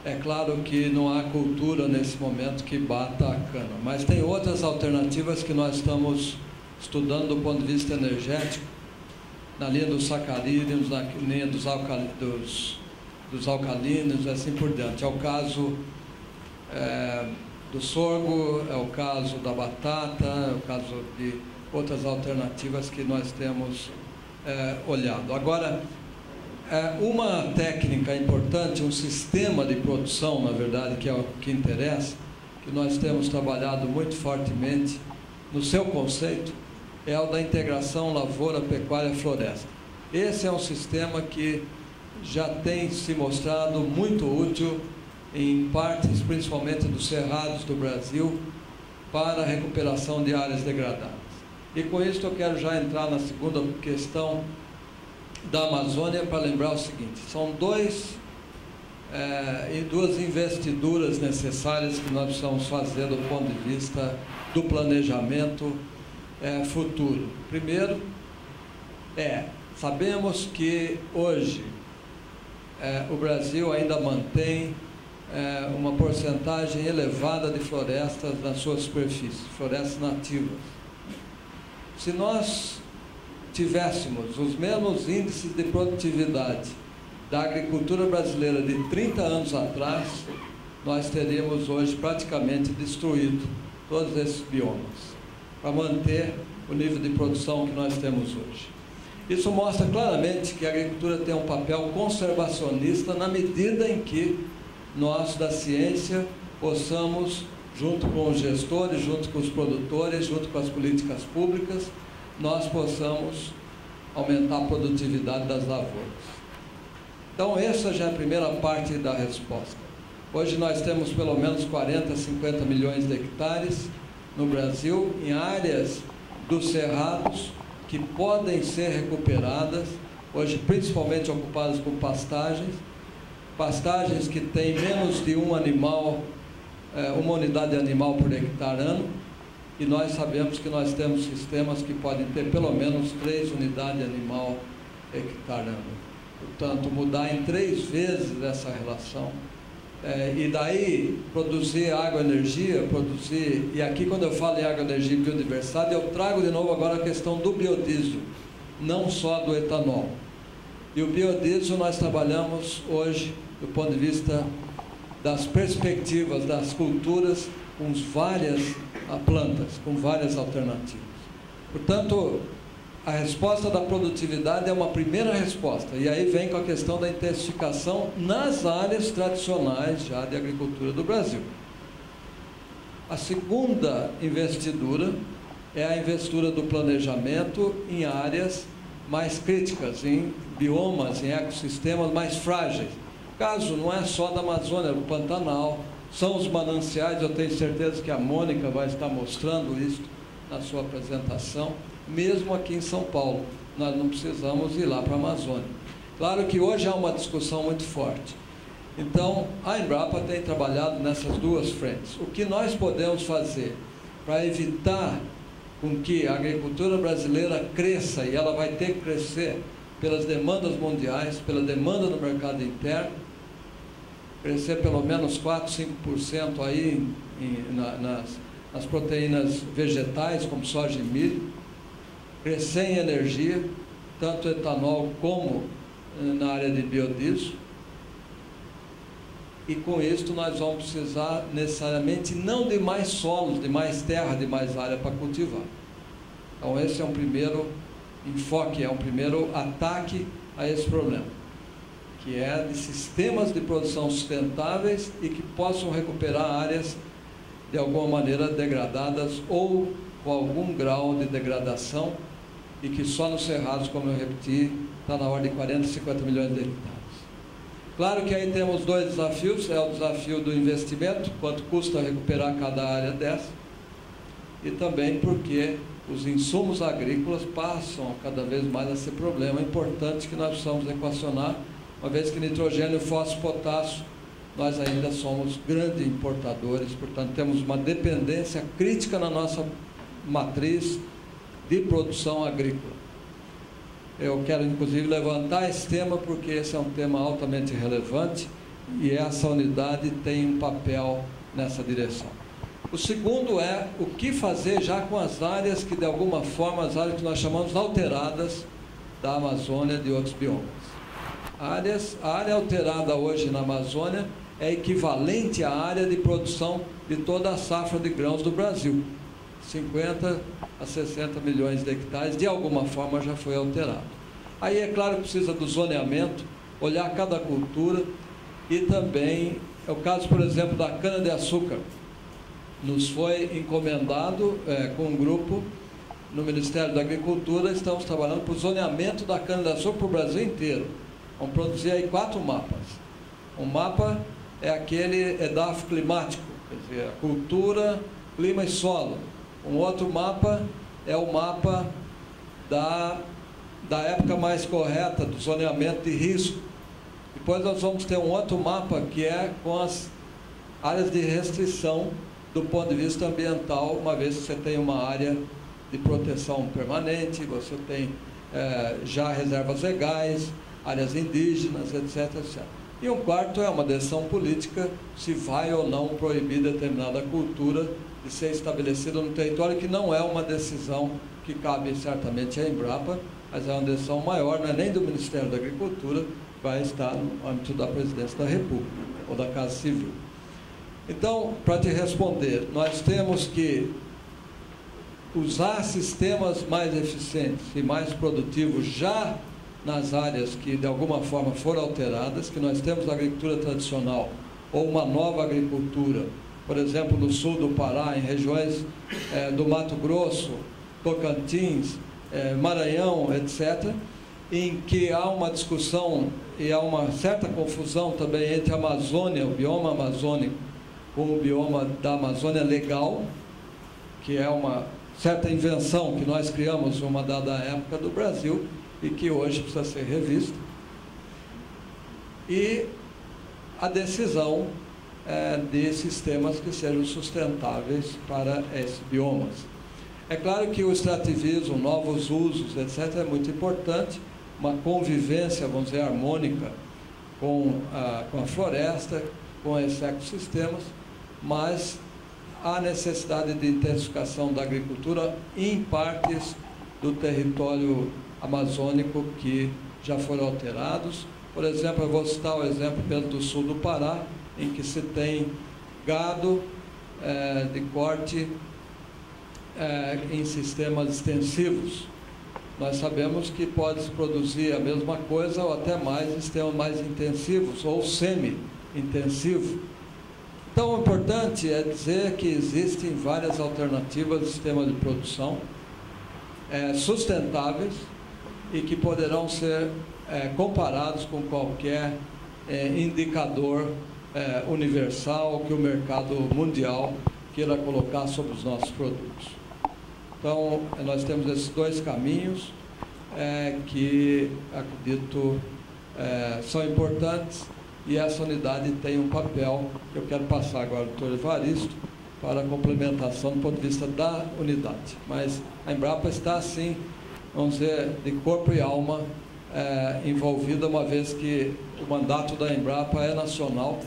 é claro que não há cultura nesse momento que bata a cana, mas tem outras alternativas que nós estamos estudando do ponto de vista energético, na linha dos sacarídeos, na linha dos alcalinos, e assim por diante. É o caso do sorgo, é o caso da batata, é o caso de outras alternativas que nós temos olhado. Agora, uma técnica importante, um sistema de produção, na verdade, que é o que interessa, que nós temos trabalhado muito fortemente no seu conceito, é o da integração lavoura, pecuária, floresta. Esse é um sistema que já tem se mostrado muito útil em partes, principalmente dos cerrados do Brasil, para a recuperação de áreas degradadas. E com isso eu quero já entrar na segunda questão da Amazônia para lembrar o seguinte: são duas investiduras necessárias que nós precisamos fazer do ponto de vista do planejamento futuro. Primeiro, sabemos que hoje o Brasil ainda mantém uma porcentagem elevada de florestas na sua superfície, florestas nativas. Se nós tivéssemos os mesmos índices de produtividade da agricultura brasileira de 30 anos atrás, nós teríamos hoje praticamente destruído todos esses biomas, para manter o nível de produção que nós temos hoje. Isso mostra claramente que a agricultura tem um papel conservacionista na medida em que nós, da ciência, possamos, junto com os gestores, junto com os produtores, junto com as políticas públicas, nós possamos aumentar a produtividade das lavouras. Então, essa já é a primeira parte da resposta. Hoje nós temos pelo menos 40, 50 milhões de hectares no Brasil, em áreas dos cerrados, que podem ser recuperadas, hoje principalmente ocupadas por pastagens que têm menos de uma unidade animal por hectare ano, e nós sabemos que nós temos sistemas que podem ter pelo menos 3 unidades animal hectare ano. Portanto, mudar em 3 vezes essa relação, e daí produzir água-energia, e aqui quando eu falo em água-energia e biodiversidade, eu trago de novo agora a questão do biodiesel, não só do etanol. E o biodiesel nós trabalhamos hoje, do ponto de vista das perspectivas das culturas, com várias plantas, com várias alternativas. Portanto, a resposta da produtividade é uma primeira resposta, e aí vem com a questão da intensificação nas áreas tradicionais já de agricultura do Brasil. A segunda investidura é a investidura do planejamento em áreas mais críticas, em biomas, em ecossistemas mais frágeis. O caso não é só da Amazônia, é do Pantanal, são os mananciais. Eu tenho certeza que a Mônica vai estar mostrando isso na sua apresentação. Mesmo aqui em São Paulo, nós não precisamos ir lá para a Amazônia. Claro que hoje há uma discussão muito forte. Então, a Embrapa tem trabalhado nessas duas frentes. O que nós podemos fazer para evitar com que a agricultura brasileira cresça, e ela vai ter que crescer pelas demandas mundiais, pela demanda do mercado interno, crescer pelo menos 4, 5% aí nas proteínas vegetais, como soja e milho, crescer em energia, tanto etanol como na área de biodiesel, e com isso nós vamos precisar necessariamente não de mais solos, de mais terra, de mais área para cultivar. Então esse é um primeiro enfoque, é um primeiro ataque a esse problema, que é de sistemas de produção sustentáveis e que possam recuperar áreas de alguma maneira degradadas ou com algum grau de degradação, e que só nos cerrados, como eu repeti, está na ordem de 40, 50 milhões de hectares. Claro que aí temos 2 desafios: é o desafio do investimento, quanto custa recuperar cada área dessa, e também porque os insumos agrícolas passam cada vez mais a ser problema importante que nós precisamos equacionar, uma vez que nitrogênio, fósforo, potássio, nós ainda somos grandes importadores, portanto temos uma dependência crítica na nossa matriz de produção agrícola. Eu quero inclusive levantar esse tema porque esse é um tema altamente relevante e essa unidade tem um papel nessa direção. O segundo é o que fazer já com as áreas que, de alguma forma, as áreas que nós chamamos alteradas da Amazônia e de outros biomas. A área alterada hoje na Amazônia é equivalente à área de produção de toda a safra de grãos do Brasil. 50 a 60 milhões de hectares, de alguma forma, já foi alterado. Aí, é claro que precisa do zoneamento, olhar cada cultura e também, é o caso, por exemplo, da cana-de-açúcar. Nos foi encomendado com um grupo no Ministério da Agricultura, estamos trabalhando para o zoneamento da cana-de-açúcar para o Brasil inteiro. Vamos produzir aí 4 mapas. Um mapa é aquele EDAF climático, quer dizer, a cultura, clima e solo. Um outro mapa é o mapa da época mais correta, do zoneamento de risco. Depois nós vamos ter um outro mapa que é com as áreas de restrição do ponto de vista ambiental, uma vez que você tem uma área de proteção permanente, você tem já reservas legais, áreas indígenas, etc, etc. E um quarto é uma decisão política, se vai ou não proibir determinada cultura de ser estabelecida no território, que não é uma decisão que cabe certamente à Embrapa, mas é uma decisão maior, não é nem do Ministério da Agricultura, vai estar no âmbito da Presidência da República, ou da Casa Civil. Então, para te responder, nós temos que usar sistemas mais eficientes e mais produtivos já nas áreas que de alguma forma foram alteradas, que nós temos na agricultura tradicional ou uma nova agricultura, por exemplo, no sul do Pará, em regiões do Mato Grosso, Tocantins, Maranhão, etc., em que há uma discussão e há uma certa confusão também entre a Amazônia, o bioma amazônico, com o bioma da Amazônia legal, que é uma certa invenção que nós criamos numa dada época do Brasil e que hoje precisa ser revista. E a decisão de sistemas que sejam sustentáveis para esses biomas. É claro que o extrativismo, novos usos, etc., é muito importante, uma convivência, vamos dizer, harmônica com a floresta, com esses ecossistemas, mas há necessidade de intensificação da agricultura em partes do território amazônico que já foram alterados. Por exemplo, eu vou citar o exemplo do sul do Pará, em que se tem gado de corte em sistemas extensivos. Nós sabemos que pode-se produzir a mesma coisa ou até mais em sistemas mais intensivos ou semi-intensivos. Então, o importante é dizer que existem várias alternativas de sistema de produção sustentáveis e que poderão ser comparados com qualquer indicador universal que o mercado mundial queira colocar sobre os nossos produtos. Então, nós temos esses dois caminhos que, acredito, são importantes, e essa unidade tem um papel que eu quero passar agora ao doutor Evaristo para a complementação do ponto de vista da unidade. Mas a Embrapa está, assim, vamos dizer, de corpo e alma envolvida, uma vez que o mandato da Embrapa é nacional,